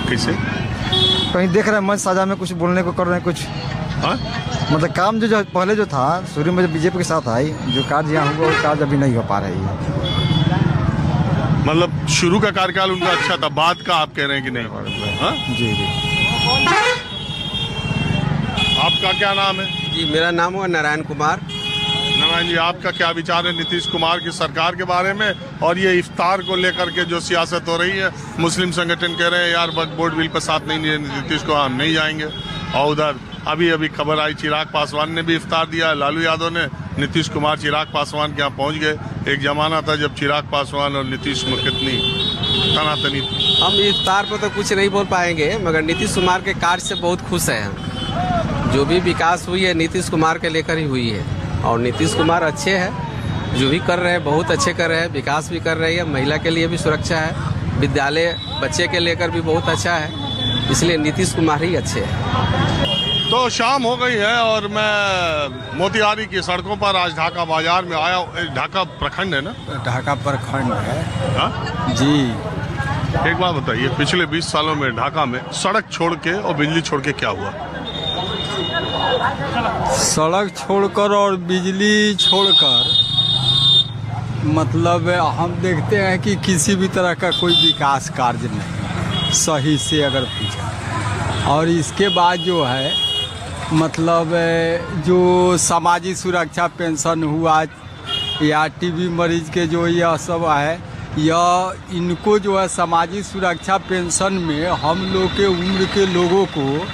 कैसे? कहीं देख रहे हैं मंच साझा में कुछ बोलने को कर रहे हैं कुछ। हाँ? मतलब काम जो पहले जो था शुरू में जब बीजेपी के साथ आई, जो कार्य यहाँ हुआ वो कार्य अभी नहीं हो पा रही है। मतलब शुरू का कार्यकाल उनका अच्छा था, बाद का आप कह रहे हैं कि नहीं? हाँ? जी जी। आपका क्या नाम है? जी, मेरा नाम है नारायण कुमार। नारायण जी, आपका क्या विचार है नीतीश कुमार की सरकार के बारे में और ये इफ्तार को लेकर के जो सियासत हो रही है? मुस्लिम संगठन कह रहे हैं यार वक्फ बोर्ड बिल पर साथ नहीं है नीतीश को, हम नहीं जाएंगे। और उधर अभी खबर आई चिराग पासवान ने भी इफ्तार दिया, लालू यादव ने। नीतीश कुमार चिराग पासवान के यहाँ पहुँच गए। एक जमाना था जब चिराग पासवान और नीतीश में कितनी तनातनी थी। हम इफ्तार पर तो कुछ नहीं बोल पाएंगे, मगर नीतीश कुमार के कार्य से बहुत खुश हैं हम। जो भी विकास हुई है नीतीश कुमार के लेकर ही हुई है, और नीतीश कुमार अच्छे हैं, जो भी कर रहे हैं बहुत अच्छे कर रहे हैं, विकास भी कर रही है, महिला के लिए भी सुरक्षा है, विद्यालय बच्चे के लेकर भी बहुत अच्छा है, इसलिए नीतीश कुमार ही अच्छे हैं। तो शाम हो गई है और मैं मोतिहारी की सड़कों पर आज ढाका बाजार में आया। ढाका प्रखंड है ना? ढाका प्रखंड है। हाँ? जी। एक बात बताइए, पिछले 20 सालों में ढाका में सड़क छोड़ के और बिजली छोड़ के क्या हुआ? सड़क छोड़कर और बिजली छोड़कर मतलब हम देखते हैं कि किसी भी तरह का कोई विकास कार्य नहीं, सही से अगर पूछा। और इसके बाद जो है मतलब जो सामाजिक सुरक्षा पेंशन हुआ या टीबी मरीज के जो यह सब है, यह इनको जो है सामाजिक सुरक्षा पेंशन में हम लोग के उम्र के लोगों को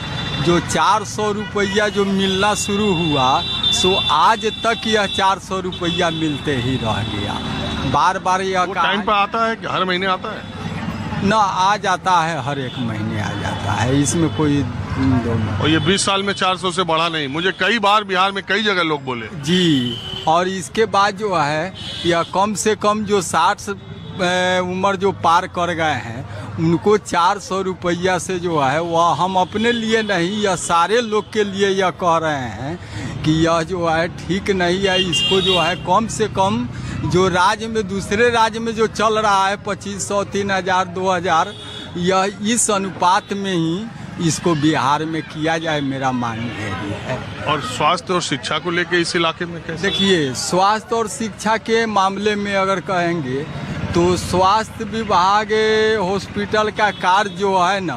जो 400 रुपया जो मिलना शुरू हुआ, सो आज तक यह 400 रुपया मिलते ही रह गया। बार बार यह टाइम पर आता है कि हर महीने आता है? ना, आ जाता है, हर एक महीने आ जाता है, इसमें कोई और ये 20 साल में 400 से बढ़ा नहीं। मुझे कई बार बिहार में कई जगह लोग बोले जी। और इसके बाद जो है यह कम से कम जो 60 उम्र जो पार कर गए हैं उनको 400 रुपया से जो है वह हम अपने लिए नहीं, यह सारे लोग के लिए यह कह रहे हैं कि यह जो है ठीक नहीं है। इसको जो है कम से कम जो राज्य में दूसरे राज्य में जो चल रहा है 2500, 3000, 2000, यह इस अनुपात में ही इसको बिहार में किया जाए, मेरा मानना है। और स्वास्थ्य और शिक्षा को लेके इस इलाके में कैसे? देखिए, स्वास्थ्य और शिक्षा के मामले में अगर कहेंगे तो स्वास्थ्य विभाग हॉस्पिटल का कार्य जो है ना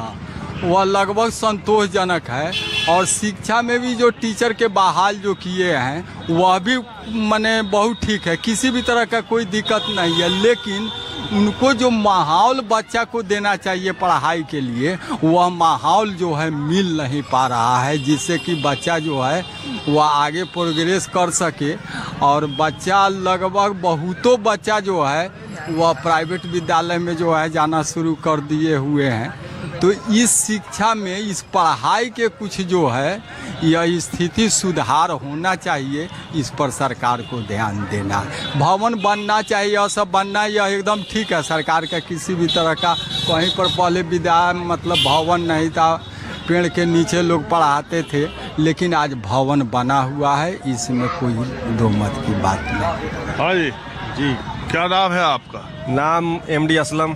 वह लगभग संतोषजनक है, और शिक्षा में भी जो टीचर के बहाल जो किए हैं वह भी माने बहुत ठीक है, किसी भी तरह का कोई दिक्कत नहीं है। लेकिन उनको जो माहौल बच्चा को देना चाहिए पढ़ाई के लिए, वह माहौल जो है मिल नहीं पा रहा है, जिससे कि बच्चा जो है वह आगे प्रोग्रेस कर सके। और बच्चा लगभग बहुतों बच्चा जो है वह प्राइवेट विद्यालय में जो है जाना शुरू कर दिए हुए हैं। तो इस शिक्षा में, इस पढ़ाई के कुछ जो है यह स्थिति सुधार होना चाहिए, इस पर सरकार को ध्यान देना। भवन बनना चाहिए, यह सब बनना यह एकदम ठीक है। सरकार का किसी भी तरह का कहीं पर पहले विद्यालय मतलब भवन नहीं था, पेड़ के नीचे लोग पढ़ाते थे, लेकिन आज भवन बना हुआ है, इसमें कोई दो मत की बात नहीं। हाँ जी। जी, क्या नाम है आपका? नाम MD असलम।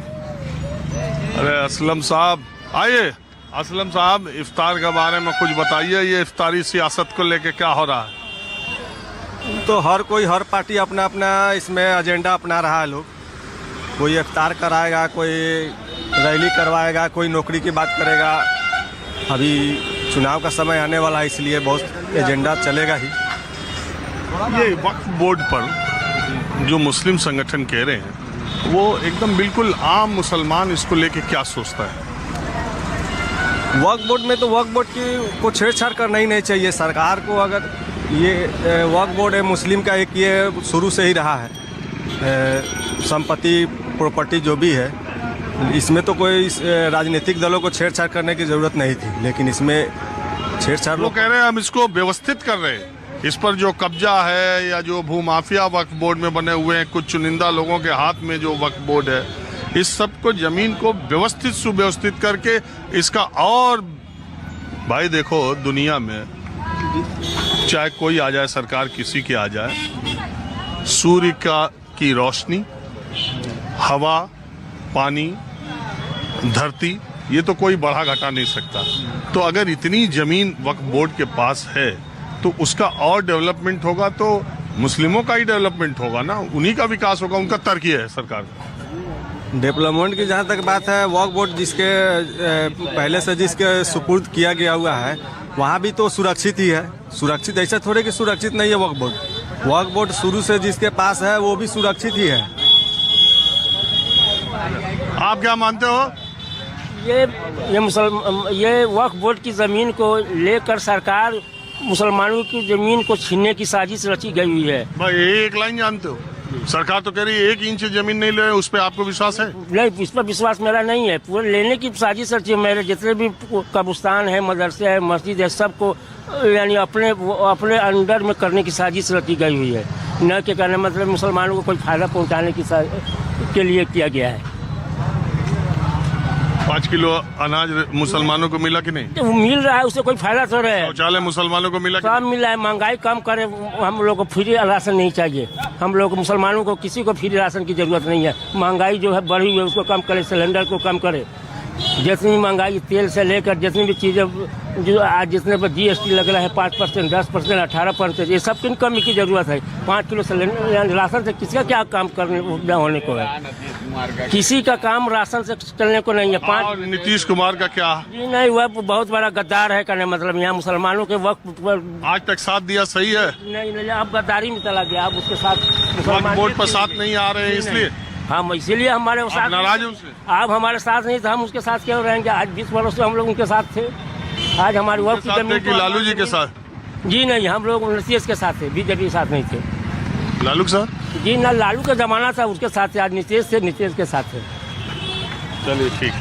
अरे असलम साहब, आइए। असलम साहब, इफ्तार के बारे में कुछ बताइए, ये इफ्तारी सियासत को लेके क्या हो रहा है? तो हर पार्टी अपना अपना इसमें एजेंडा अपना रहा है। लोग कोई इफ्तार कराएगा, कोई रैली करवाएगा, कोई नौकरी की बात करेगा। अभी चुनाव का समय आने वाला है, इसलिए बहुत एजेंडा चलेगा ही। ये वक्फ बोर्ड पर जो मुस्लिम संगठन कह रहे हैं वो एकदम बिल्कुल आम मुसलमान इसको लेके क्या सोचता है? वक्फ बोर्ड में तो वक्फ बोर्ड को छेड़छाड़ करना ही नहीं चाहिए सरकार को। अगर ये वक्फ बोर्ड है मुस्लिम का, एक ये शुरू से ही रहा है। संपत्ति प्रॉपर्टी जो भी है, इसमें तो कोई राजनीतिक दलों को छेड़छाड़ करने की ज़रूरत नहीं थी, लेकिन इसमें छेड़छाड़ लोग कह रहे हैं हम इसको व्यवस्थित कर रहे हैं। इस पर जो कब्जा है या जो भूमाफिया वक्फ बोर्ड में बने हुए हैं, कुछ चुनिंदा लोगों के हाथ में जो वक्फ बोर्ड है, इस सब को जमीन को व्यवस्थित सुव्यवस्थित करके इसका और भाई देखो दुनिया में चाहे कोई आ जाए, सरकार किसी की आ जाए, सूर्य की रोशनी, हवा, पानी, धरती, ये तो कोई बढ़ा घटा नहीं सकता। तो अगर इतनी जमीन वक्फ बोर्ड के पास है तो उसका और डेवलपमेंट होगा तो मुस्लिमों का ही डेवलपमेंट होगा ना, उन्हीं का विकास होगा। उनका तर्क ये है सरकार का। डेवलपमेंट की जहाँ तक बात है, वक्फ बोर्ड जिसके पहले से जिसके सुपुर्द किया गया हुआ है वहाँ भी तो सुरक्षित ही है। सुरक्षित ऐसा थोड़े कि सुरक्षित नहीं है वक्फ बोर्ड। वक्फ बोर्ड शुरू से जिसके पास है वो भी सुरक्षित ही है। आप क्या मानते हो? ये वक्फ बोर्ड की ज़मीन को लेकर सरकार मुसलमानों की ज़मीन को छीनने की साजिश रची गई हुई है। भाई एक लाइन जानते हो, सरकार तो कह रही है 1 इंच जमीन नहीं ले, उस पर आपको विश्वास है? नहीं, इस पर विश्वास मेरा नहीं है। पूरे लेने की साजिश रची है। मेरे जितने भी कब्रिस्तान है, मदरसे है, मस्जिद है, सबको यानी अपने अंडर में करने की साजिश रची गई हुई है। न के कहने मतलब मुसलमानों को कोई फायदा पहुँचाने के लिए किया गया है। 5 किलो अनाज मुसलमानों को मिला कि नहीं? तो वो मिल रहा है, उससे कोई फायदा तो रहा है। शौचालय मुसलमानों को मिला? सब मिल रहा है। महंगाई कम करे, हम लोग को फ्री राशन नहीं चाहिए। हम लोग मुसलमानों को किसी को फ्री राशन की जरूरत नहीं है। महंगाई जो है बढ़ी हुई है उसको कम करे, सिलेंडर को कम करे। जितनी महंगाई तेल से लेकर जितनी भी चीज़ें जो आज जितने पर GST लग रहा है 5%, 10%, 18%, ये सब की कमी की जरूरत है। 5 किलो सिलेंडर राशन से किसी का क्या काम करने होने को है? किसी का काम राशन से चलने को नहीं है। और नीतीश कुमार का क्या? जी नहीं, वह बहुत बड़ा गद्दार है। कहने मतलब यहाँ मुसलमानों के वक्त पर आज तक साथ दिया, सही है? नहीं, अब गद्दारी में चला गया। अब उसके साथ वक्फ बोर्ड पर साथ नहीं आ रहे हैं इसलिए हम इसीलिए हमारे साथ नाराज है उससे। आप हमारे साथ नहीं तो हम उसके साथ क्यों रहेंगे? आज 20 वर्ष से हम लोग उनके साथ थे। आज हमारी वक्त की जमीन कि लालू जी के साथ? जी नहीं, हम लोग नीतीश के साथ थे, बीजेपी के साथ नहीं थे। लालू के साथ? जी ना, लालू का जमाना था उसके साथ थे। आज नीतीश के साथ थे। चलिए ठीक।